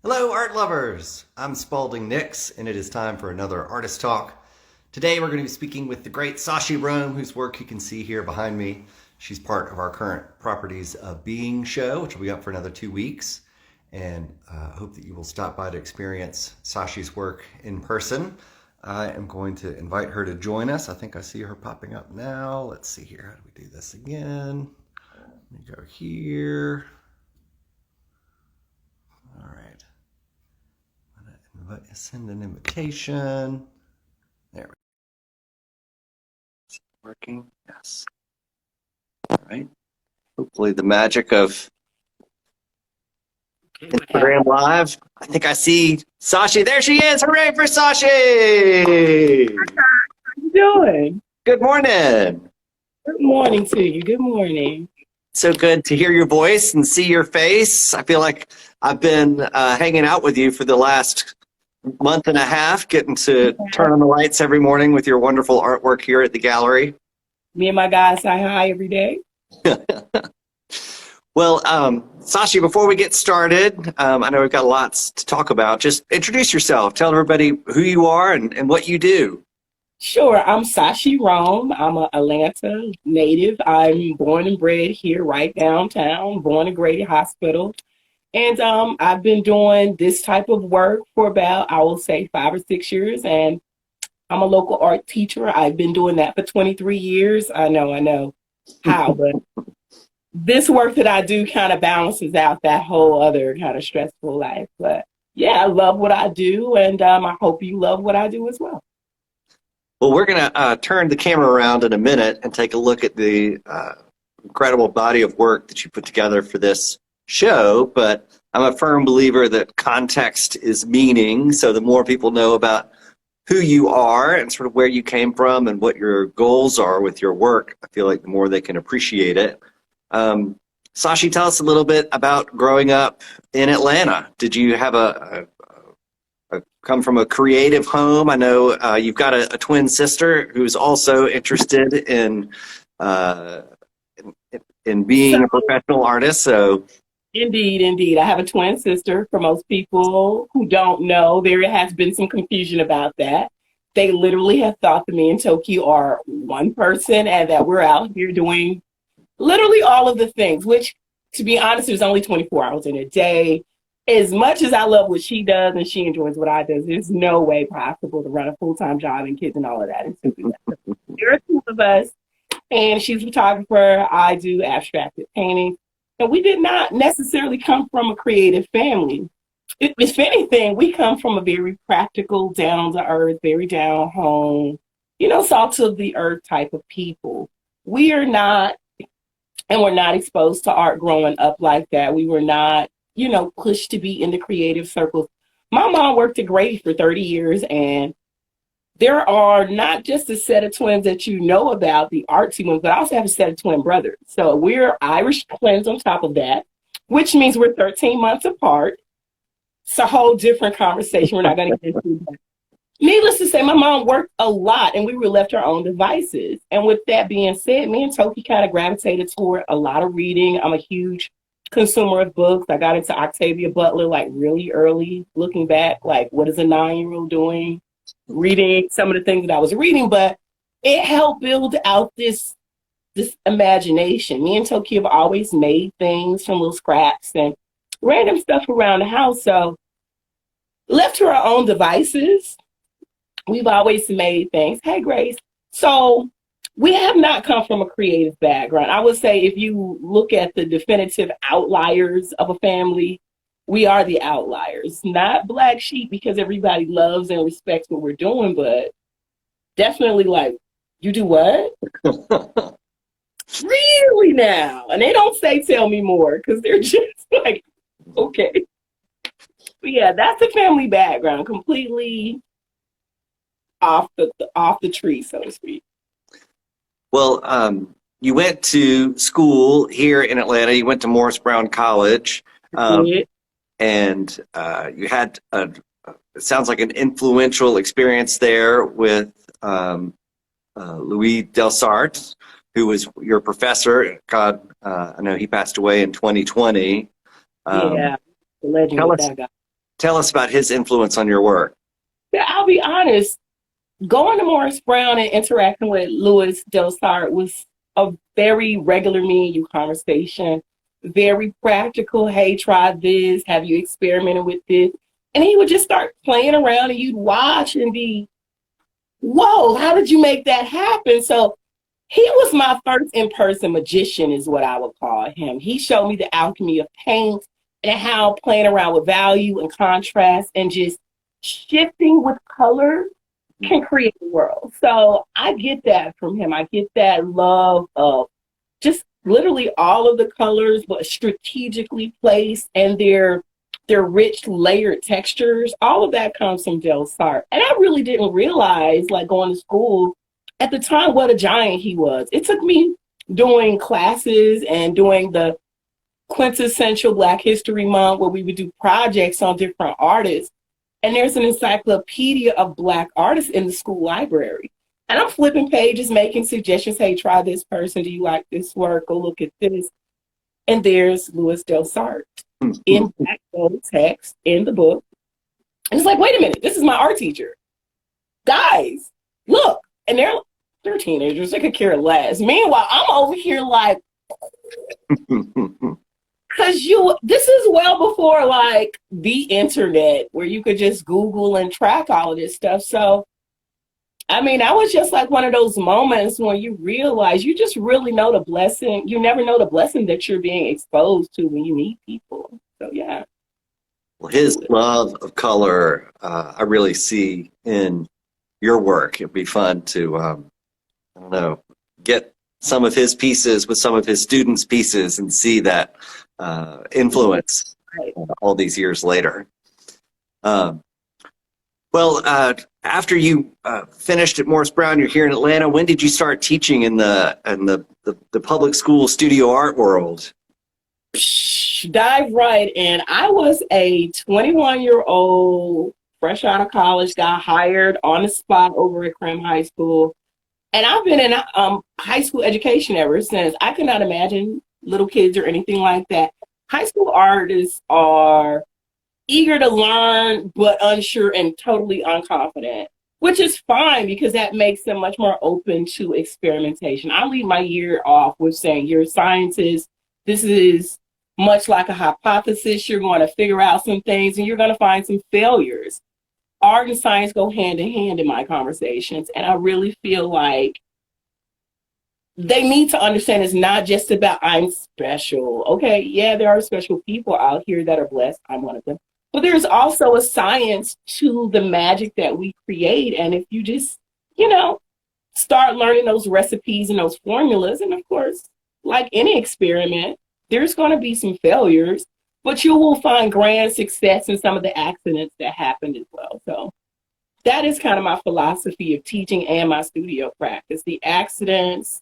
Hello, art lovers! I'm Spalding Nix, and it is time for another artist talk. Today, we're going to be speaking with the great Sachi Rome, whose work you can see here behind me. She's part of our current Properties of Being show, which will be up for another 2 weeks. And I hope that you will stop by to experience Sachi's work in person. I am going to invite her to join us. I think I see her popping up now. Let's see here. How do we do this again? Let me go here. All right. Send an invitation. There we go. Is it working? Yes. All right. Hopefully the magic of Instagram Live. I think I see Sachi. There she is. Hooray for Sachi! How you doing? Good morning. Good morning to you. Good morning. So good to hear your voice and see your face. I feel like I've been hanging out with you for the last month and a half, getting to turn on the lights every morning with your wonderful artwork here at the gallery. Me and my guys say hi every day. Well, Sachi, before we get started, I know we've got lots to talk about. Just introduce yourself. Tell everybody who you are and what you do. Sure, I'm Sachi Rome. I'm an Atlanta native. I'm born and bred here right downtown, born in Grady Hospital. And I've been doing this type of work for about, I will say, 5 or 6 years. And I'm a local art teacher. I've been doing that for 23 years. I know how, but this work that I do kind of balances out that whole other kind of stressful life. But yeah, I love what I do, and I hope you love what I do as well. Well, we're going to turn the camera around in a minute and take a look at the incredible body of work that you put together for this show. But I'm a firm believer that context is meaning. So the more people know about who you are and sort of where you came from and what your goals are with your work, I feel like the more they can appreciate it. Sachi, tell us a little bit about growing up in Atlanta. Did you have come from a creative home? I know you've got a twin sister who's also interested in being a professional artist. So, Indeed. I have a twin sister. For most people who don't know, there has been some confusion about that. They literally have thought that me and Toki are one person and that we're out here doing literally all of the things, which, to be honest, there's only 24 hours in a day. As much as I love what she does and she enjoys what I do, there's no way possible to run a full-time job and kids and all of that and still do that. There are two of us, and she's a photographer. I do abstracted painting. And we did not necessarily come from a creative family. If anything, we come from a very practical, down-to-earth, very down-home, salt of the earth type of people. We are not, and we're not exposed to art growing up like that. We were not, pushed to be in the creative circles. My mom worked at Grady for 30 years, and there are not just a set of twins that you know about, the artsy ones, but I also have a set of twin brothers. So we're Irish twins on top of that, which means we're 13 months apart. It's a whole different conversation. We're not going to get into that. Needless to say, my mom worked a lot, and we were left our own devices. And with that being said, me and Toki kind of gravitated toward a lot of reading. I'm a huge consumer of books. I got into Octavia Butler like really early, looking back, like what is a 9-year-old doing? Reading some of the things that I was reading, but it helped build out this imagination. Me and Toki have always made things from little scraps and random stuff around the house. So left to our own devices, we've always made things. Hey, Grace. So we have not come from a creative background. I would say if you look at the definitive outliers of a family, we are the outliers, not black sheep, because everybody loves and respects what we're doing, but definitely like, you do what? Really now? And they don't say, tell me more, because they're just like, okay. But yeah, that's the family background, completely off the tree, so to speak. Well, you went to school here in Atlanta. You went to Morris Brown College. And you had it sounds like an influential experience there with Louis Delsart, who was your professor. God, I know he passed away in 2020. Yeah, the legend Tell with us, that guy. Tell us about his influence on your work. Yeah, I'll be honest. Going to Morris Brown and interacting with Louis Delsart was a very regular me and you conversation. Very practical. Hey, try this. Have you experimented with this? And he would just start playing around and you'd watch and be, whoa, how did you make that happen? So he was my first in-person magician is what I would call him. He showed me the alchemy of paint and how playing around with value and contrast and just shifting with color can create a world. So I get that from him. I get that love of just literally all of the colors, but strategically placed and their rich layered textures. All of that comes from Delsart. And I really didn't realize, like going to school at the time, what a giant he was. It took me doing classes and doing the quintessential Black History Month where we would do projects on different artists. And there's an encyclopedia of Black artists in the school library. And I'm flipping pages, making suggestions. Hey, try this person. Do you like this work? Go look at this. And there's Louis Delsart in black gold text in the book. And it's like, wait a minute, this is my art teacher. Guys, look. And they're teenagers. They could care less. Meanwhile, I'm over here like, because this is well before like the internet where you could just Google and track all of this stuff. So, I mean, I was just like one of those moments when you realize you just really know the blessing. You never know the blessing that you're being exposed to when you meet people. So, yeah. Well, his love of color, I really see in your work. It'd be fun to, I don't know, get some of his pieces with some of his students' pieces and see that influence all these years later. After you finished at Morris Brown, you're here in Atlanta. When did you start teaching in the public school studio art world? Dive right in. I was a 21-year-old, fresh out of college, got hired on the spot over at Crim High School. And I've been in high school education ever since. I could not imagine little kids or anything like that. High school artists are eager to learn, but unsure and totally unconfident, which is fine because that makes them much more open to experimentation. I lead my year off with saying, you're scientists. This is much like a hypothesis. You're going to figure out some things and you're going to find some failures. Art and science go hand in hand in my conversations. And I really feel like they need to understand it's not just about I'm special. Okay, yeah, there are special people out here that are blessed. I'm one of them. But there's also a science to the magic that we create. And if you just, start learning those recipes and those formulas, and of course, like any experiment, there's going to be some failures, but you will find grand success in some of the accidents that happened as well. So that is kind of my philosophy of teaching and my studio practice. The accidents,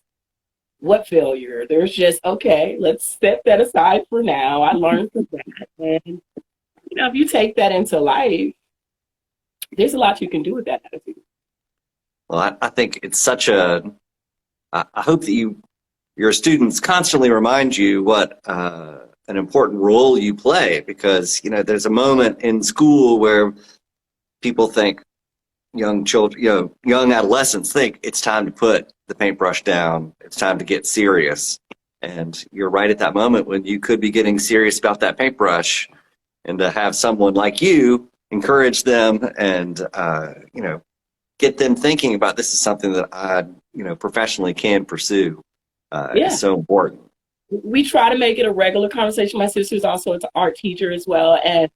what failure? There's just, okay, let's set that aside for now. I learned from that. And, if you take that into life, there's a lot you can do with that attitude. Well, I think it's such I hope that your students constantly remind you what an important role you play, because, there's a moment in school where people think, young children, young adolescents think it's time to put the paintbrush down. It's time to get serious. And you're right at that moment when you could be getting serious about that paintbrush, and to have someone like you encourage them and, get them thinking about this is something that I, professionally can pursue is so important. We try to make it a regular conversation. My sister's also an art teacher as well. And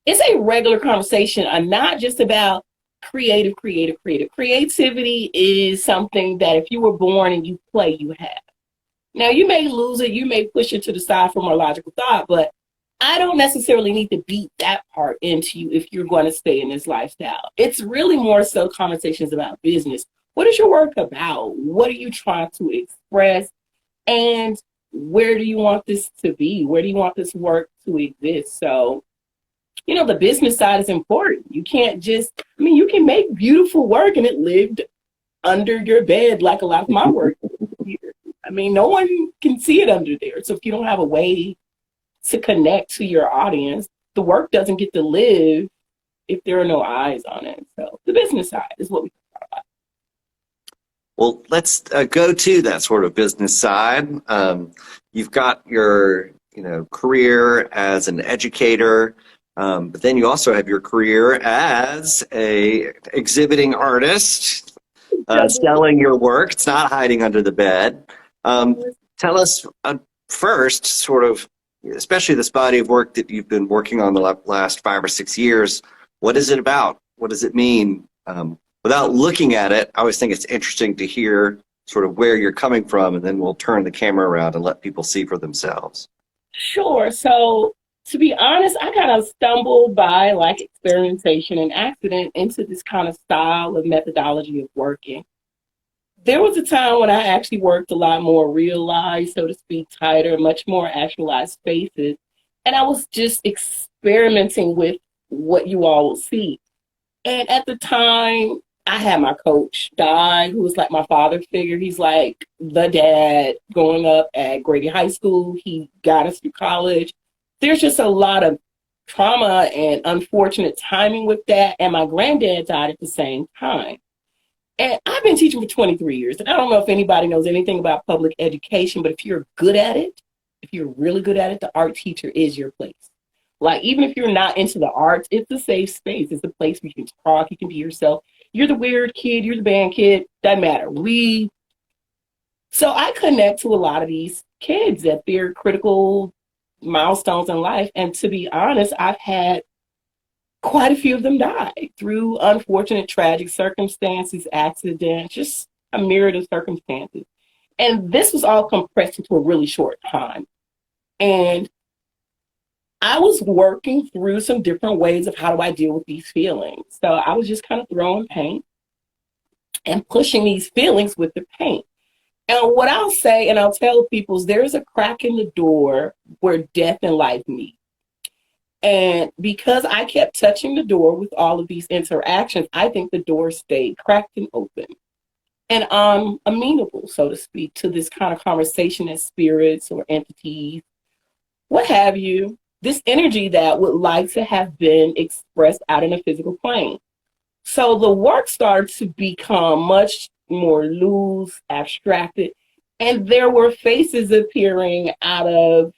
it's a regular conversation, not just about creative. Creativity is something that if you were born and you play, you have. Now, you may lose it. You may push it to the side for more logical thought, but I don't necessarily need to beat that part into you if you're going to stay in this lifestyle. It's really more so conversations about business. What is your work about? What are you trying to express? And where do you want this to be? Where do you want this work to exist? So, the business side is important. You can't just, you can make beautiful work and it lived under your bed like a lot of my work here. No one can see it under there. So if you don't have a way to connect to your audience, the work doesn't get to live if there are no eyes on it. So the business side is what we talk about. Well, let's go to that sort of business side. You've got your, career as an educator, but then you also have your career as a exhibiting artist, selling your work. It's not hiding under the bed. Tell us first, sort of, especially this body of work that you've been working on the last 5 or 6 years. What is it about? What does it mean? Without looking at it, I always think it's interesting to hear sort of where you're coming from, and then we'll turn the camera around and let people see for themselves. Sure. So to be honest, I kind of stumbled by like experimentation and accident into this kind of style of methodology of working. There was a time when I actually worked a lot more realized, so to speak, tighter, much more actualized spaces. And I was just experimenting with what you all will see. And at the time, I had my coach die, who was like my father figure. He's like the dad growing up at Grady High School. He got us through college. There's just a lot of trauma and unfortunate timing with that. And my granddad died at the same time. And I've been teaching for 23 years. And I don't know if anybody knows anything about public education, but if you're good at it, if you're really good at it, the art teacher is your place. Like, even if you're not into the arts, it's a safe space. It's a place where you can talk, you can be yourself. You're the weird kid, you're the band kid, doesn't matter. So I connect to a lot of these kids at their critical milestones in life. And to be honest, I've had quite a few of them die through unfortunate, tragic circumstances, accidents, just a myriad of circumstances. And this was all compressed into a really short time. And I was working through some different ways of how do I deal with these feelings. So I was just kind of throwing paint and pushing these feelings with the paint. And what I'll say, and I'll tell people, is there's a crack in the door where death and life meet. And because I kept touching the door with all of these interactions, I think the door stayed cracked and open. And I'm amenable, so to speak, to this kind of conversation as spirits or entities, what have you, this energy that would like to have been expressed out in a physical plane. So the work started to become much more loose, abstracted, and there were faces appearing out of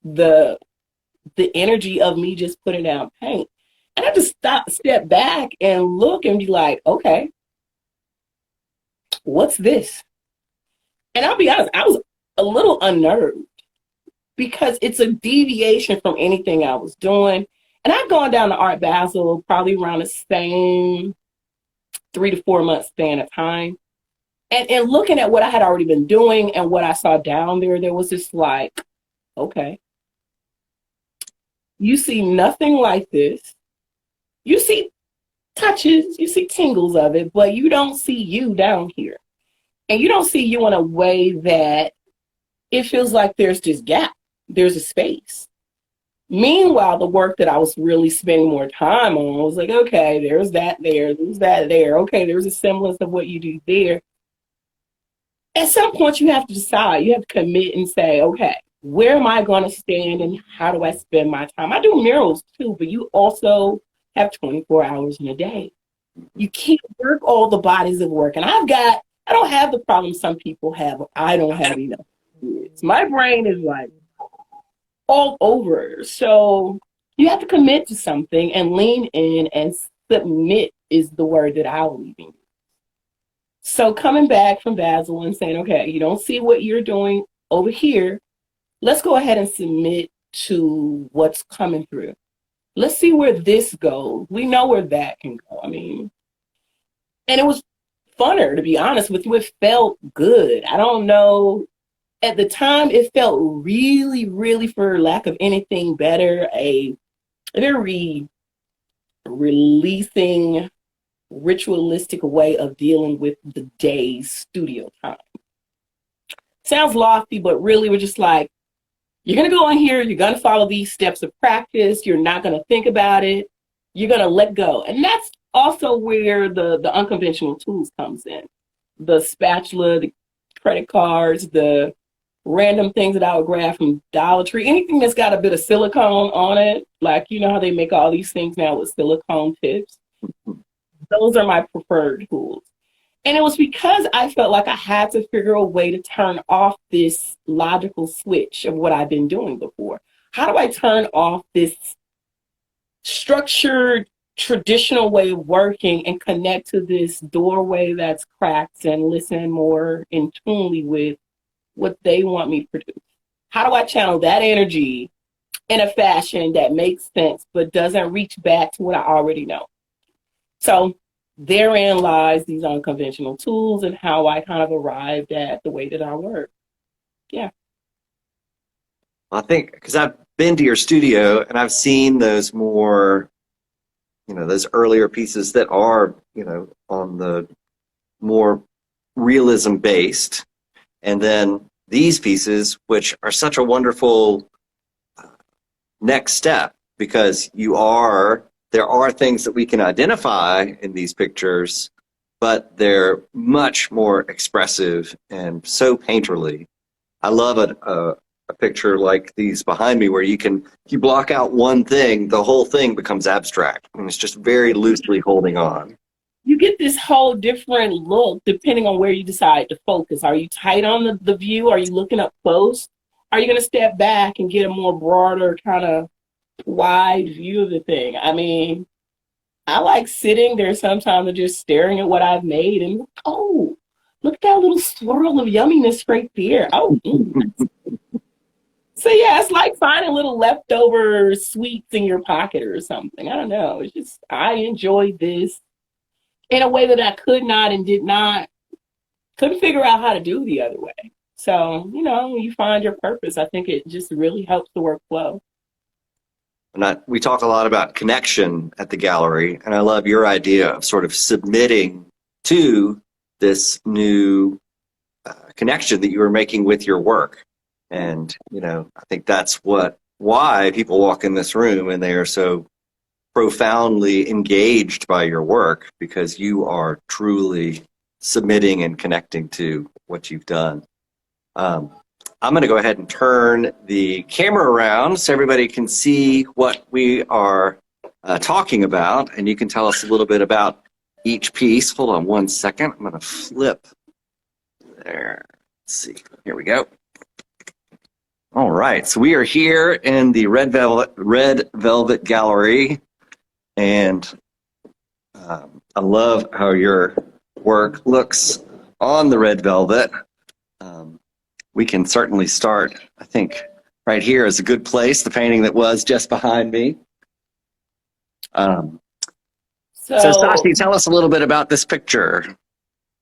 the energy of me just putting down paint. And I just step back and look and be like, okay, what's this? And I'll be honest, I was a little unnerved because it's a deviation from anything I was doing. And I've gone down to Art Basel probably around the same 3 to 4 month span of time. And looking at what I had already been doing and what I saw down there was just like, okay, you see nothing like this. You see touches, you see tingles of it, but you don't see you down here. And you don't see you in a way that it feels like there's this gap, there's a space. Meanwhile, the work that I was really spending more time on was like, okay, there's that there, there's that there. Okay, there's a semblance of what you do there. At some point, you have to decide, you have to commit and say, okay, where am I going to stand and how do I spend my time? I do murals too, but you also have 24 hours in a day. You can't work all the bodies of work. And I don't have the problem some people have. I don't have enough. My brain is like all over. So you have to commit to something and lean in, and submit is the word that I'll leave in. So coming back from Basel and saying, okay, you don't see what you're doing over here. Let's go ahead and submit to what's coming through. Let's see where this goes. We know where that can go. I mean, and it was funner, to be honest with you. It felt good. I don't know. At the time, it felt really, really, for lack of anything better, a very releasing, ritualistic way of dealing with the day's studio time. Sounds lofty, but really we're just like, you're going to go in here, you're going to follow these steps of practice, you're not going to think about it, you're going to let go. And that's also where the unconventional tools comes in. The spatula, the credit cards, the random things that I would grab from Dollar Tree. Anything that's got a bit of silicone on it, like you know how they make all these things now with silicone tips. Those are my preferred tools. And it was because I felt like I had to figure a way to turn off this logical switch of what I've been doing before. How do I turn off this structured, traditional way of working and connect to this doorway that's cracked and listen more in tunely with what they want me to produce? How do I channel that energy in a fashion that makes sense but doesn't reach back to what I already know? So therein lies these unconventional tools and how I kind of arrived at the way that I work. Yeah. I think because I've been to your studio and I've seen those more, those earlier pieces that are, on the more realism based. And then these pieces, which are such a wonderful next step because there are things that we can identify in these pictures, but they're much more expressive and so painterly. I love a picture like these behind me where if you block out one thing, the whole thing becomes abstract. I mean, it's just very loosely holding on. You get this whole different look depending on where you decide to focus. Are you tight on the view? Are you looking up close? Are you going to step back and get a more broader kind of wide view of the thing? I mean, I like sitting there sometimes and just staring at what I've made and, oh, look at that little swirl of yumminess right there. Oh, So yeah, it's like finding little leftover sweets in your pocket or something. I don't know. It's just, I enjoyed this in a way that I could not and couldn't figure out how to do the other way. So, when you find your purpose, I think it just really helps the workflow. And we talk a lot about connection at the gallery, and I love your idea of sort of submitting to this new connection that you are making with your work. And, I think that's why people walk in this room and they are so profoundly engaged by your work, because you are truly submitting and connecting to what you've done. I'm going to go ahead and turn the camera around so everybody can see what we are talking about, and you can tell us a little bit about each piece. Hold on one second. I'm going to flip there. Let's see. Here we go. All right. So we are here in the Red Velvet Gallery, and I love how your work looks on the red velvet. We can certainly start, I think, right here is a good place, the painting that was just behind me. So Sachi, tell us a little bit about this picture.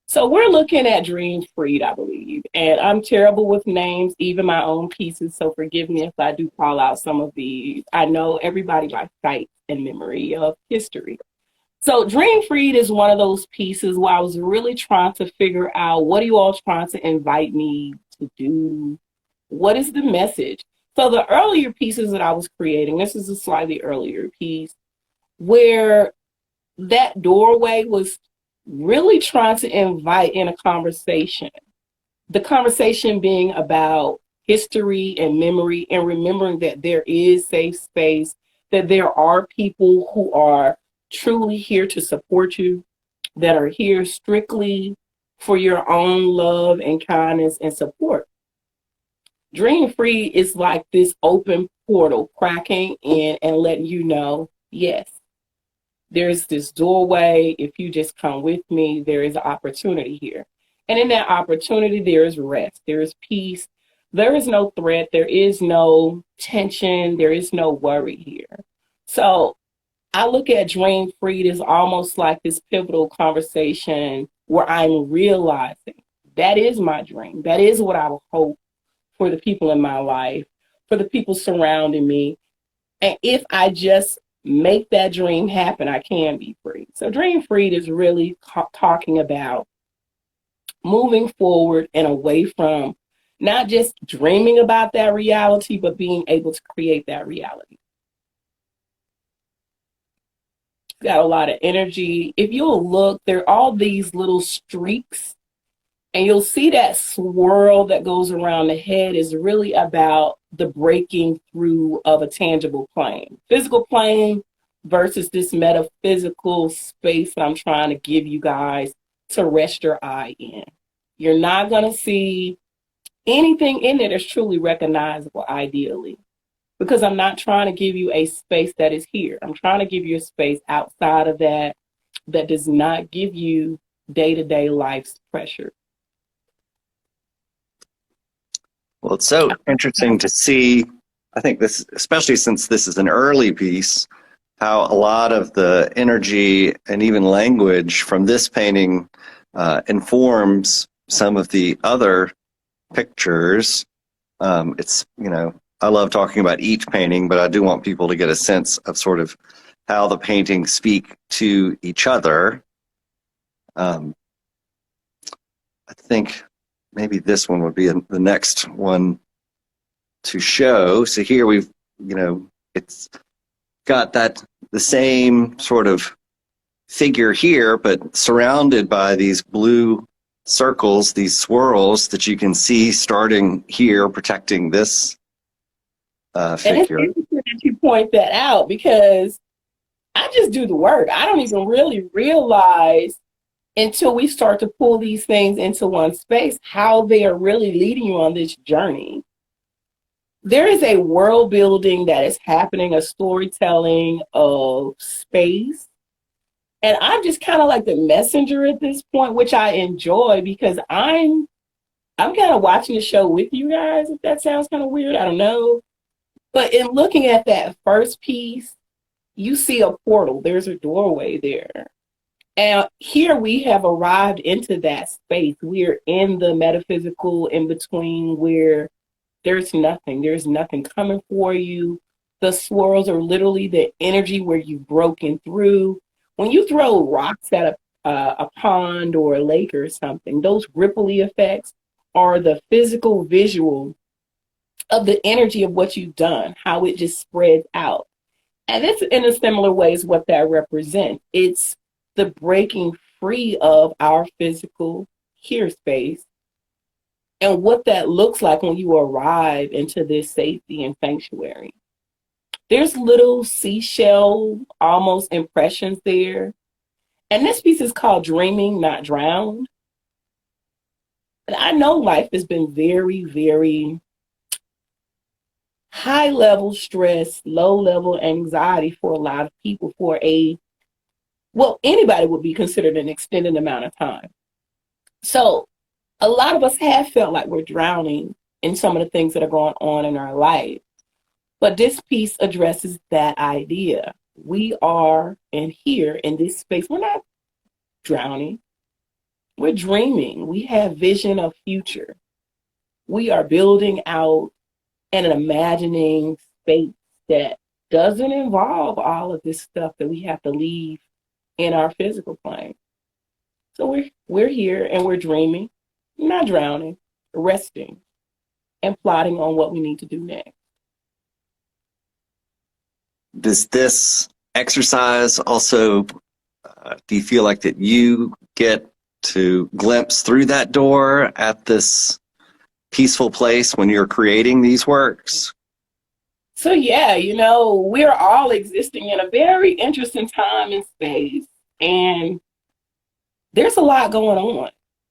So we're looking at Dream Freed, I believe. And I'm terrible with names, even my own pieces. So forgive me if I do call out some of these. I know everybody by sight and memory of history. So Dream Freed is one of those pieces where I was really trying to figure out, what are you all trying to invite me to do? What is the message? So the earlier pieces that I was creating, this is a slightly earlier piece, where that doorway was really trying to invite in a conversation. The conversation being about history and memory, and remembering that there is safe space, that there are people who are truly here to support you, that are here strictly for your own love and kindness and support. Dream Free is like this open portal cracking in and letting you know, yes, there's this doorway. If you just come with me, there is an opportunity here. And in that opportunity, there is rest, there is peace, there is no threat, there is no tension, there is no worry here. So I look at Dream Freed as almost like this pivotal conversation where I'm realizing that is my dream. That is what I would hope for the people in my life, for the people surrounding me. And if I just make that dream happen, I can be free. So Dream Freed is really talking about moving forward and away from not just dreaming about that reality, but being able to create that reality. Got a lot of energy. If you'll look, there are all these little streaks And you'll see that swirl that goes around the head is really about the breaking through of a tangible plane. Physical plane versus this metaphysical space that I'm trying to give you guys to rest your eye in. You're not going to see anything in there that's truly recognizable, ideally, because I'm not trying to give you a space that is here. I'm trying to give you a space outside of that that does not give you day-to-day life's pressure. Well, it's so interesting to see. I think this, especially since this is an early piece, how a lot of the energy and even language from this painting informs some of the other pictures. It's, you know, I love talking about each painting, but I do want people to get a sense of sort of how the paintings speak to each other. I think maybe this one would be the next one to show. So here we've, you know, it's got that the same sort of figure here, but surrounded by these blue circles, these swirls that you can see starting here, protecting this figure. And it's interesting that you point that out because I just do the work. I don't even really realize until we start to pull these things into one space how they are really leading you on this journey. There is a world building that is happening, a storytelling of space. And I'm just kind of like the messenger at this point, which I enjoy because I'm kind of watching the show with you guys, if that sounds kind of weird. I don't know. But in looking at that first piece, you see a portal. There's a doorway there. And here we have arrived into that space. We're in the metaphysical in between where there's nothing coming for you. The swirls are literally the energy where you've broken through. When you throw rocks at a pond or a lake or something, those ripply effects are the physical visual of the energy of what you've done, how it just spreads out. And it's in a similar way is what that represents. It's the breaking free of our physical here space and what that looks like when you arrive into this safety and sanctuary. There's little seashell almost impressions there. And this piece is called Dreaming, Not Drowned. And I know life has been very, very high level stress, low level anxiety for a lot of people for anybody would be considered an extended amount of time. So a lot of us have felt like we're drowning in some of the things that are going on in our life. But this piece addresses that idea. We are in here in this space. We're not drowning. We're dreaming. We have vision of future. We are building out and imagining space that doesn't involve all of this stuff that we have to leave in our physical plane. So we're here and we're dreaming, not drowning, resting, and plotting on what we need to do next. Does this exercise also, do you feel like that you get to glimpse through that door at this peaceful place when you're creating these works? So yeah, we're all existing in a very interesting time and space, and there's a lot going on.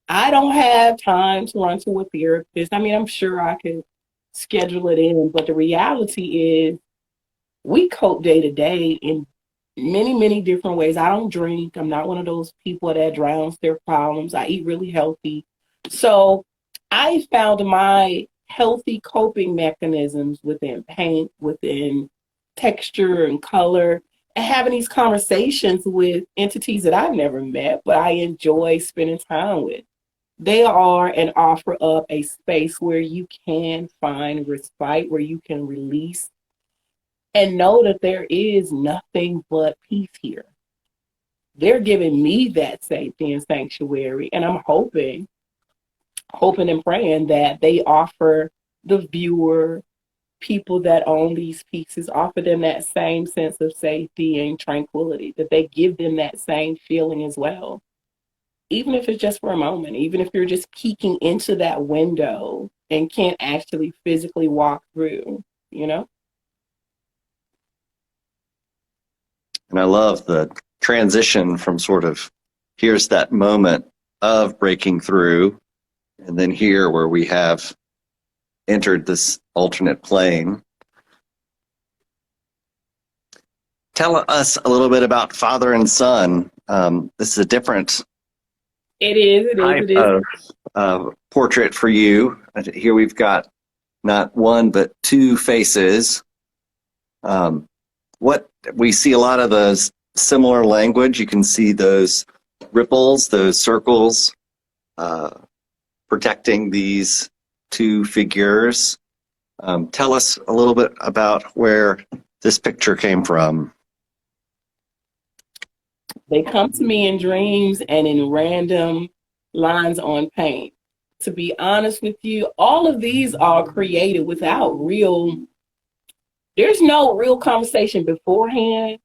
I don't have time to run to a therapist. I mean, I'm sure I could schedule it in, but the reality is we cope day to day in many, many different ways. I don't drink. I'm not one of those people that drowns their problems. I eat really healthy. So I found my healthy coping mechanisms within paint, within texture and color, and having these conversations with entities that I've never met, but I enjoy spending time with. They are and offer up a space where you can find respite, where you can release and know that there is nothing but peace here. They're giving me that safety and sanctuary, and I'm hoping and praying that they offer the viewer, people that own these pieces, offer them that same sense of safety and tranquility, that they give them that same feeling as well. even if it's just for a moment, even if you're just peeking into that window and can't actually physically walk through, you know? And I love the transition from sort of here's that moment of breaking through, and then here where we have entered this alternate plane. Tell us a little bit about father and son. This is a different type of portrait for you. Here we've got not one but two faces. What we see a lot of those similar language. You can see those ripples, those circles, protecting these two figures. Tell us a little bit about where this picture came from. They come to me in dreams and in random lines on paint. To be honest with you, all of these are created without there's no real conversation beforehand.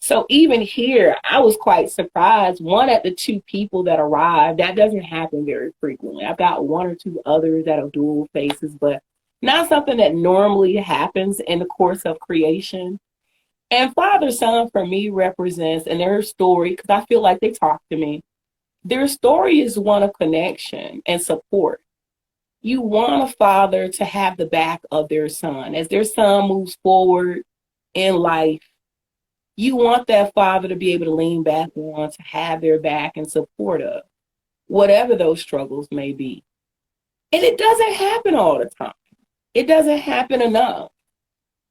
So even here, I was quite surprised. One, at the two people that arrived, that doesn't happen very frequently. I've got one or two others that are dual faces, but not something that normally happens in the course of creation. And father son for me represents, and their story, because I feel like they talk to me, their story is one of connection and support. You want a father to have the back of their son. As their son moves forward in life, you want that father to be able to lean back on, to have their back and support of whatever those struggles may be. And it doesn't happen all the time. It doesn't happen enough.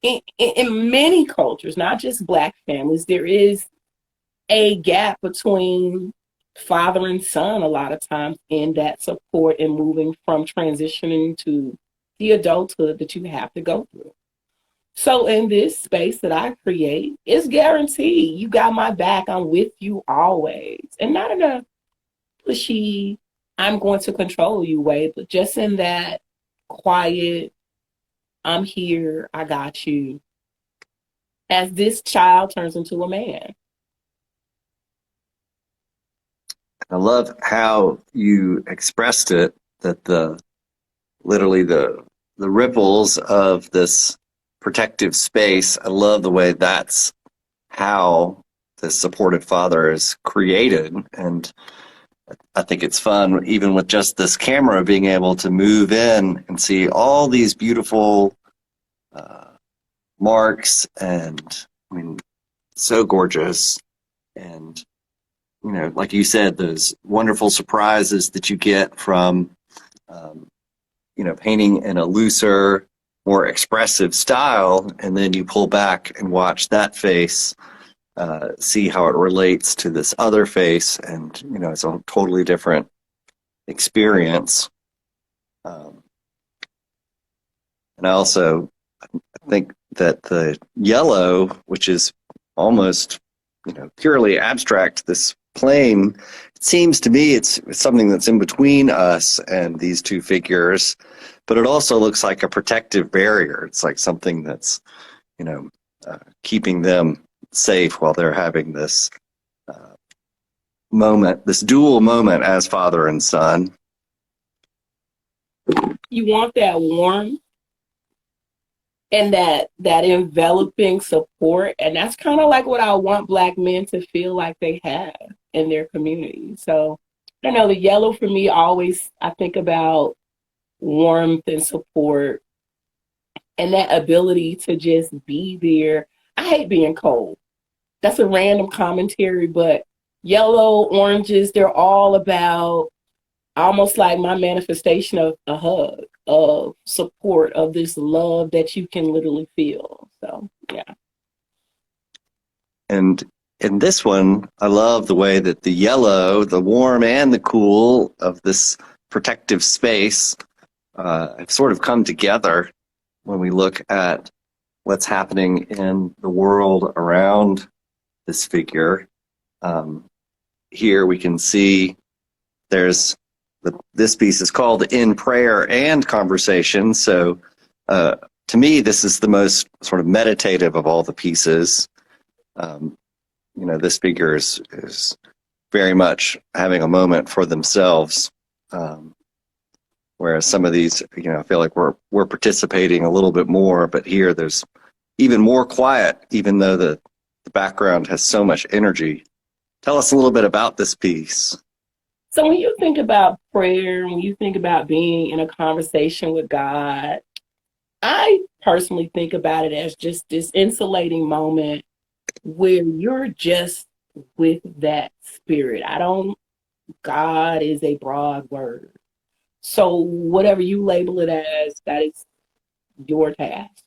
In many cultures, not just Black families, there is a gap between father and son a lot of times in that support and moving from transitioning to the adulthood that you have to go through. So in this space that I create, it's guaranteed you got my back. I'm with you always. And not in a pushy, I'm going to control you way, but just in that quiet, I'm here, I got you, as this child turns into a man. I love how you expressed it, that literally the ripples of this protective space. I love the way that's how the supportive father is created. And I think it's fun, even with just this camera, being able to move in and see all these beautiful marks, and I mean, so gorgeous. And, you know, like you said, those wonderful surprises that you get from, you know, painting in a looser, more expressive style, and then you pull back and watch that face, see how it relates to this other face, and, you know, it's a totally different experience. And I also think that the yellow, which is almost, you know, purely abstract, this plane, it seems to me it's something that's in between us and these two figures, but it also looks like a protective barrier. It's like something that's, you know, keeping them safe while they're having this moment, this dual moment as father and son. You want that warmth and that enveloping support, and that's kind of like what I want Black men to feel like they have in their community. So I don't know, the yellow for me always, I think about warmth and support and that ability to just be there. I hate being cold. That's a random commentary, but yellow, oranges, they're all about almost like my manifestation of a hug, of support, of this love that you can literally feel. So, yeah. And in this one, I love the way that the yellow, the warm and the cool of this protective space have sort of come together when we look at what's happening in the world around this figure. Here we can see there's this piece is called In Prayer and Conversation. So to me, this is the most sort of meditative of all the pieces. You know, this figure is very much having a moment for themselves. Whereas some of these, I feel like we're participating a little bit more, but here there's even more quiet, even though the background has so much energy. Tell us a little bit about this piece. So when you think about prayer, when you think about being in a conversation with God, I personally think about it as just this insulating moment where you're just with that spirit. God is a broad word. So whatever you label it as, that is your task.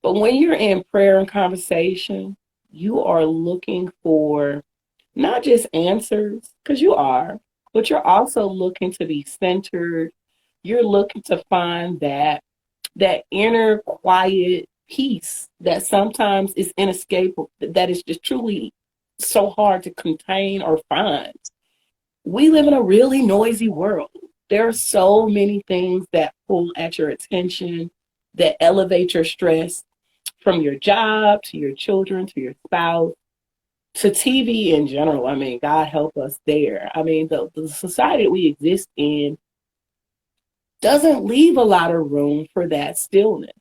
But when you're in prayer and conversation, you are looking for not just answers, because you are, but you're also looking to be centered. You're looking to find that inner quiet peace that sometimes is inescapable, that is just truly so hard to contain or find. We live in a really noisy world. There are so many things that pull at your attention, that elevate your stress, from your job to your children to your spouse to TV in general. I mean, God help us there. I mean, the society that we exist in doesn't leave a lot of room for that stillness.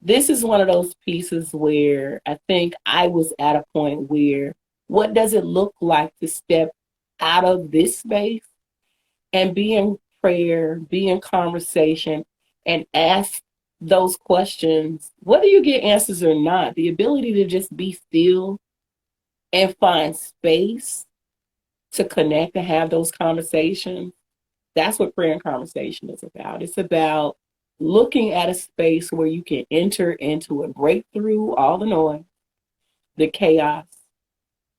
This is one of those pieces where I think I was at a point where, what does it look like to step out of this space and be in prayer, be in conversation, and ask those questions, whether you get answers or not, the ability to just be still and find space to connect and have those conversations. That's what prayer and conversation is about. It's about looking at a space where you can enter into it, break through all the noise, the chaos,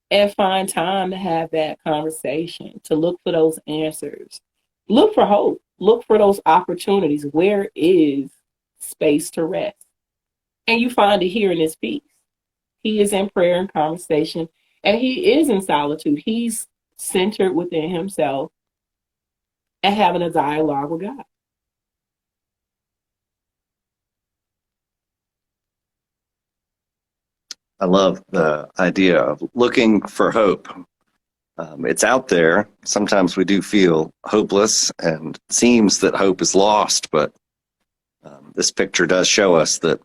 and find time to have that conversation, to look for those answers. Look for hope. Look for those opportunities. Where is space to rest? And you find it here in this piece. He is in prayer and conversation, and he is in solitude. He's centered within himself and having a dialogue with God. I love the idea of looking for hope. It's out there. Sometimes we do feel hopeless and it seems that hope is lost, but this picture does show us that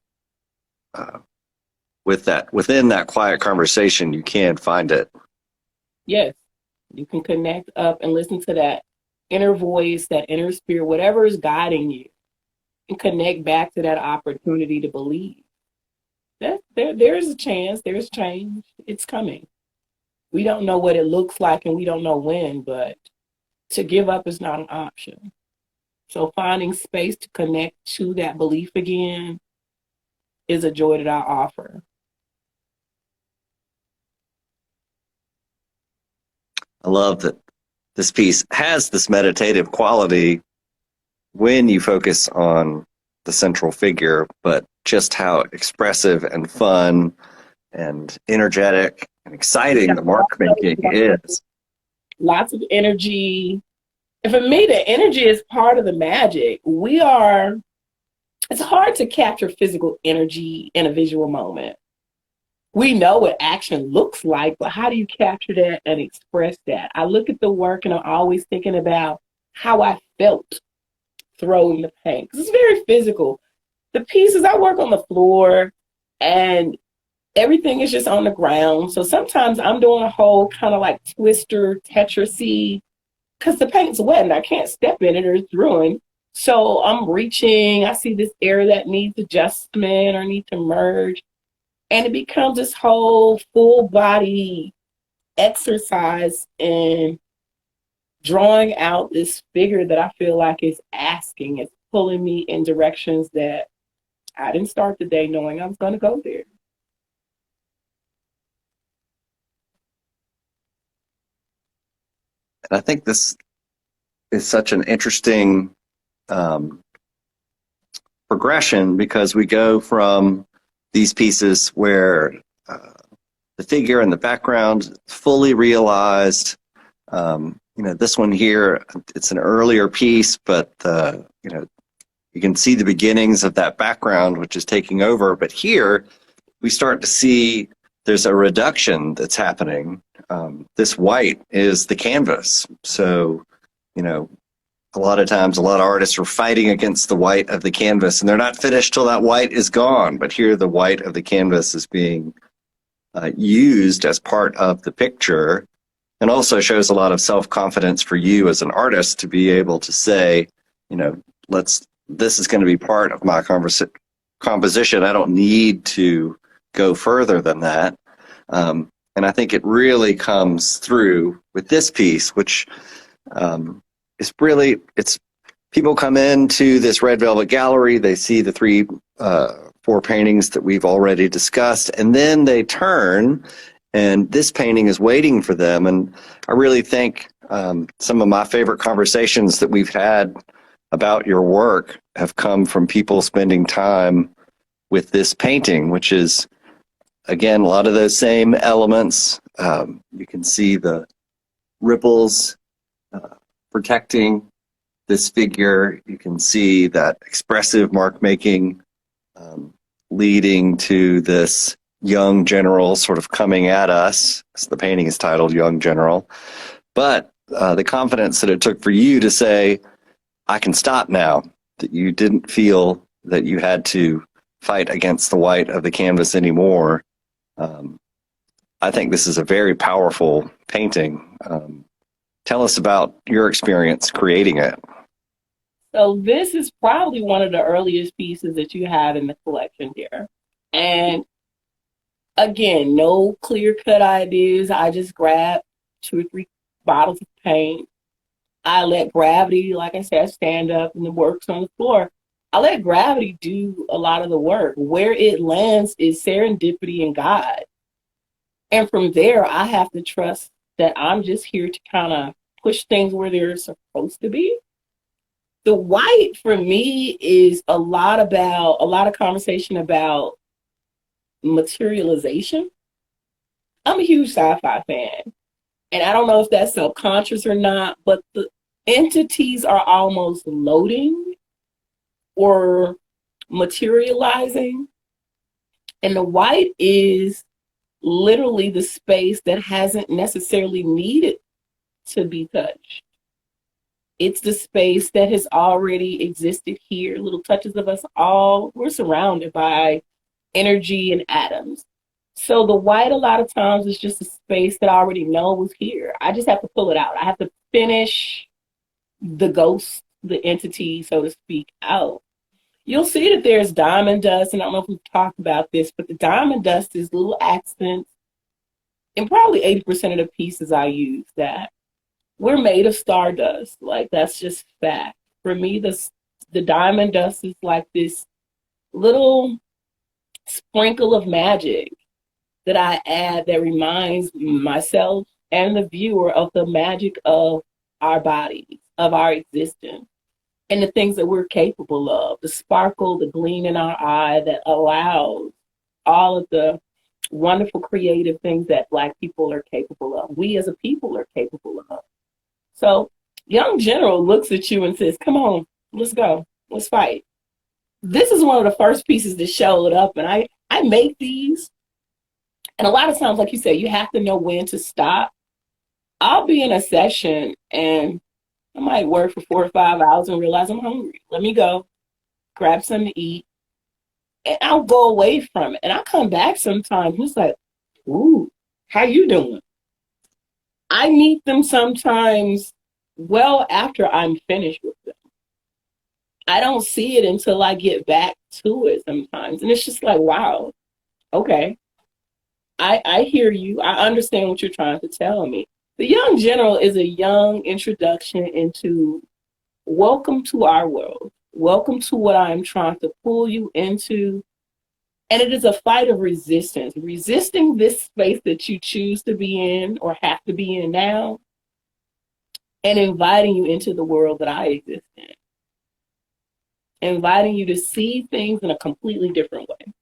within that quiet conversation, you can find it. Yes, you can connect up and listen to that inner voice, that inner spirit, whatever is guiding you, and connect back to that opportunity to believe. There's a chance, there's change, it's coming. We don't know what it looks like and we don't know when, but to give up is not an option. So finding space to connect to that belief again is a joy that I offer. I love that this piece has this meditative quality when you focus on the central figure, but just how expressive and fun and energetic and exciting the mark making is. Lots of energy. And for me, the energy is part of the magic. It's hard to capture physical energy in a visual moment. We know what action looks like, but how do you capture that and express that? I look at the work and I'm always thinking about how I felt throwing the paint. It's very physical. The pieces, I work on the floor and everything is just on the ground. So sometimes I'm doing a whole kind of like twister, Tetris-y, because the paint's wet and I can't step in it or it's ruined. So I'm reaching, I see this area that needs adjustment or needs to merge. And it becomes this whole full body exercise in drawing out this figure that I feel like is asking, it's pulling me in directions that I didn't start the day knowing I was going to go there. And I think this is such an interesting progression because we go from these pieces where the figure in the background fully realized. This one here, it's an earlier piece, but you can see the beginnings of that background, which is taking over. But here, we start to see there's a reduction that's happening. this white is the canvas. So, you know, a lot of times a lot of artists are fighting against the white of the canvas, and they're not finished till that white is gone. But here the white of the canvas is being used as part of the picture, and also shows a lot of self-confidence for you as an artist to be able to say, you know, this is going to be part of my composition. I don't need to go further than that. And I think it really comes through with this piece, which is really, it's people come into this Red Velvet Gallery, they see the four paintings that we've already discussed, and then they turn and this painting is waiting for them. And I really think some of my favorite conversations that we've had about your work have come from people spending time with this painting, which is, again, a lot of those same elements. You can see the ripples protecting this figure. You can see that expressive mark making leading to this young general sort of coming at us. So the painting is titled Young General. But the confidence that it took for you to say, I can stop now, that you didn't feel that you had to fight against the white of the canvas anymore. I think this is a very powerful painting. Tell us about your experience creating it. So this is probably one of the earliest pieces that you have in the collection here. And again, no clear-cut ideas. I just grabbed 2 or 3 bottles of paint. I let gravity, like I said, stand up and the work's on the floor. I let gravity do a lot of the work. Where it lands is serendipity and God. And from there, I have to trust that I'm just here to kind of push things where they're supposed to be. The white for me is a lot of conversation about materialization. I'm a huge sci-fi fan, and I don't know if that's subconscious or not, but the entities are almost loading or materializing, and the white is literally the space that hasn't necessarily needed to be touched. It's the space that has already existed here. Little touches of us all. We're surrounded by energy and atoms. So the white a lot of times is just a space that I already know was here. I just have to pull it out. I have to finish the ghost, the entity, so to speak, out. You'll see that there's diamond dust, and I don't know if we've talked about this, but the diamond dust is little accents. And probably 80% of the pieces I use that we're made of stardust. Like, that's just fact. For me, the diamond dust is like this little sprinkle of magic that I add that reminds myself and the viewer of the magic of our bodies, of our existence, and the things that we're capable of, the sparkle, the gleam in our eye that allows all of the wonderful creative things that Black people are capable of, we as a people are capable of. So Young General looks at you and says, come on, let's go, let's fight. This is one of the first pieces that showed up, and I make these, and a lot of times, like you said, you have to know when to stop. I'll be in a session and I might work for 4 or 5 hours and realize I'm hungry. Let me go, grab something to eat, and I'll go away from it. And I come back sometimes, it's like, ooh, how you doing? I meet them sometimes well after I'm finished with them. I don't see it until I get back to it sometimes. And it's just like, wow, okay. I hear you. I understand what you're trying to tell me. The Young General is a young introduction into welcome to our world. Welcome to what I'm trying to pull you into. And it is a fight of resistance, resisting this space that you choose to be in or have to be in now, and inviting you into the world that I exist in. Inviting you to see things in a completely different way.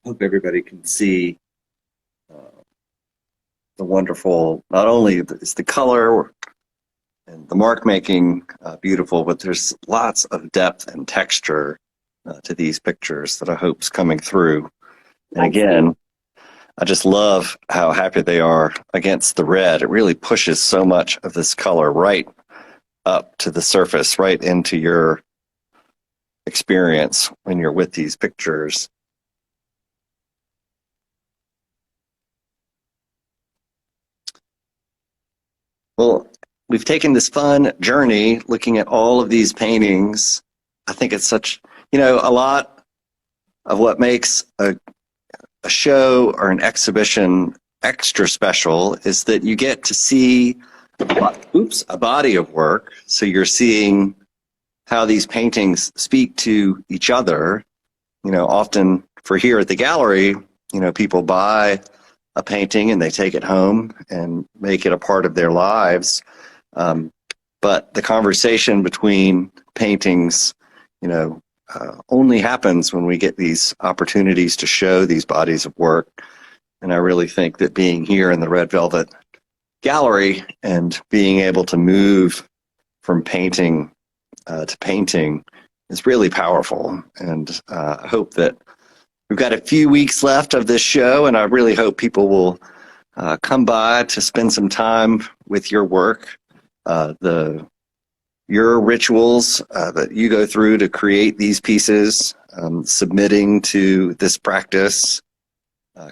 Hope everybody can see the wonderful, not only is the color and the mark making beautiful, but there's lots of depth and texture to these pictures that I hope's coming through. And I see. again, I just love how happy they are against the red. It really pushes so much of this color right up to the surface, right into your experience when you're with these pictures. Well, we've taken this fun journey looking at all of these paintings. I think it's such, a lot of what makes a show or an exhibition extra special is that you get to see a body of work. So you're seeing how these paintings speak to each other. Often for here at the gallery, people buy a painting and they take it home and make it a part of their lives. But the conversation between paintings, only happens when we get these opportunities to show these bodies of work. And I really think that being here in the Red Velvet Gallery and being able to move from painting to painting is really powerful. And I hope that we've got a few weeks left of this show, and I really hope people will come by to spend some time with your work, your rituals that you go through to create these pieces, submitting to this practice,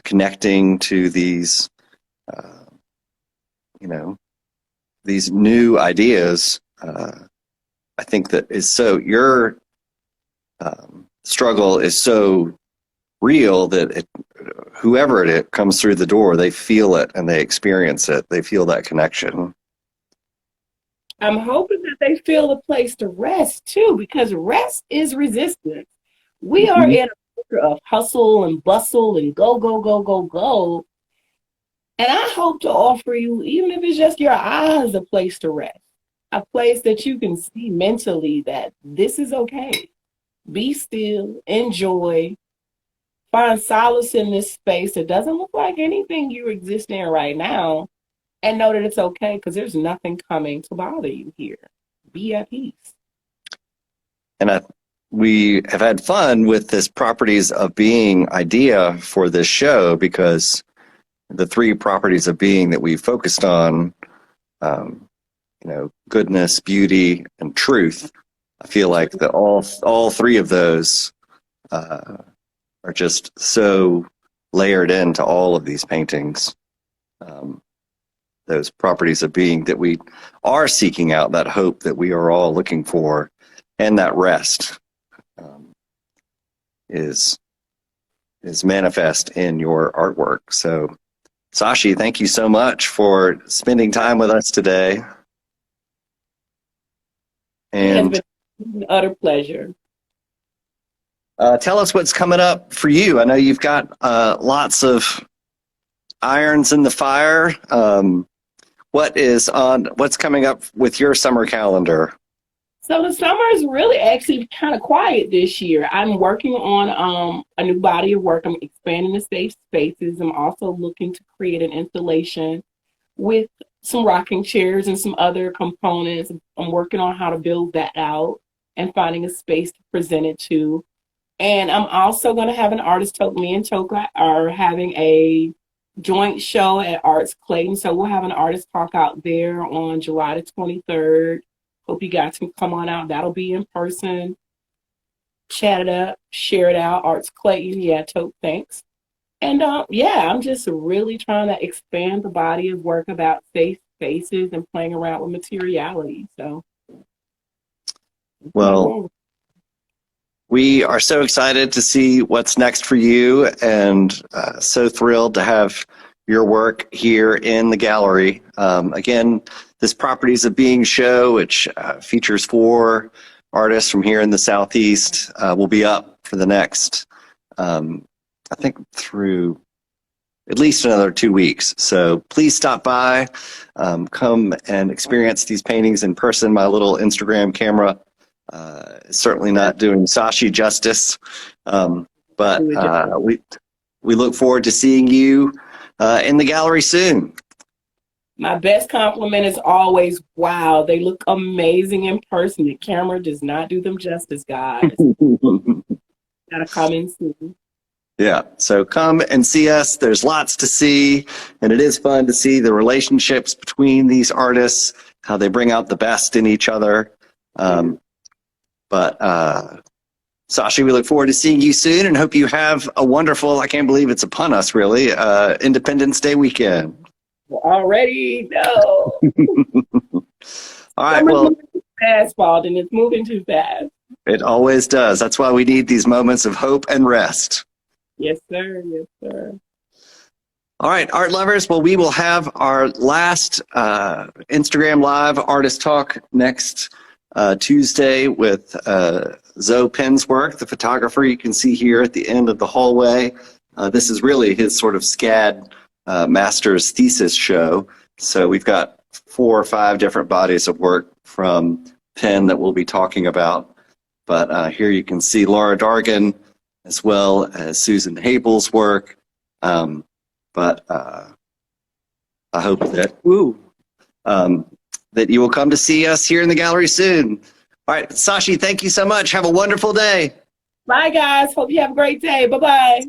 connecting to these, these new ideas. I think that is so, your struggle is so real that whoever it comes through the door, they feel it and they experience it. They feel that connection. I'm hoping that they feel a place to rest too, because rest is resistance. We are in a culture of hustle and bustle and go, go, go, go, go. And I hope to offer you, even if it's just your eyes, a place to rest, a place that you can see mentally that this is okay. Be still, enjoy, find solace in this space that doesn't look like anything you exist in right now, and know that it's okay because there's nothing coming to bother you here. Be at peace. And we have had fun with this properties of being idea for this show, because the three properties of being that we focused on, goodness, beauty, and truth, I feel like that all three of those are just so layered into all of these paintings. Those properties of being that we are seeking out, that hope that we are all looking for, and that rest is manifest in your artwork. So, Sachi, thank you so much for spending time with us today. And it has been an utter pleasure. Tell us what's coming up for you. I know you've got lots of irons in the fire. What's coming up with your summer calendar? So the summer is really actually kind of quiet this year. I'm working on a new body of work. I'm expanding the safe spaces. I'm also looking to create an installation with some rocking chairs and some other components. I'm working on how to build that out and finding a space to present it to. And I'm also going to have an artist talk. Me and Toka are having a joint show at Arts Clayton. So we'll have an artist talk out there on July the 23rd. Hope you guys can come on out. That'll be in person. Chat it up, share it out. Arts Clayton. Yeah, Toke, thanks. And I'm just really trying to expand the body of work about safe spaces and playing around with materiality. So, well, we are so excited to see what's next for you, and so thrilled to have your work here in the gallery. Again, this Properties of Being show, which features 4 artists from here in the Southeast, will be up for the next, I think, through at least another 2 weeks. So please stop by, come and experience these paintings in person. My little Instagram camera is certainly not doing Sachi justice, but we look forward to seeing you in the gallery soon. My best compliment is always, wow, they look amazing in person. The camera does not do them justice, guys. Gotta come and see. Yeah, so come and see us. There's lots to see, and it is fun to see the relationships between these artists, how they bring out the best in each other. But Sachi, we look forward to seeing you soon and hope you have a wonderful, I can't believe it's upon us really, Independence Day weekend. Already? No. All right, Summer's well, moving too fast, Spalding. It's moving too fast. it always does. That's why we need these moments of hope and rest. Yes, sir. Yes, sir. All right, art lovers. Well, we will have our last Instagram Live Artist Talk next Tuesday with Zoe Penn's work, the photographer you can see here at the end of the hallway. This is really his sort of SCAD master's thesis show. So we've got 4 or 5 different bodies of work from Penn that we'll be talking about. But here you can see Laura Dargan as well as Susan Habel's work. But I hope that that you will come to see us here in the gallery soon. All right, Sachi, thank you so much. Have a wonderful day. Bye, guys. Hope you have a great day. Bye-bye.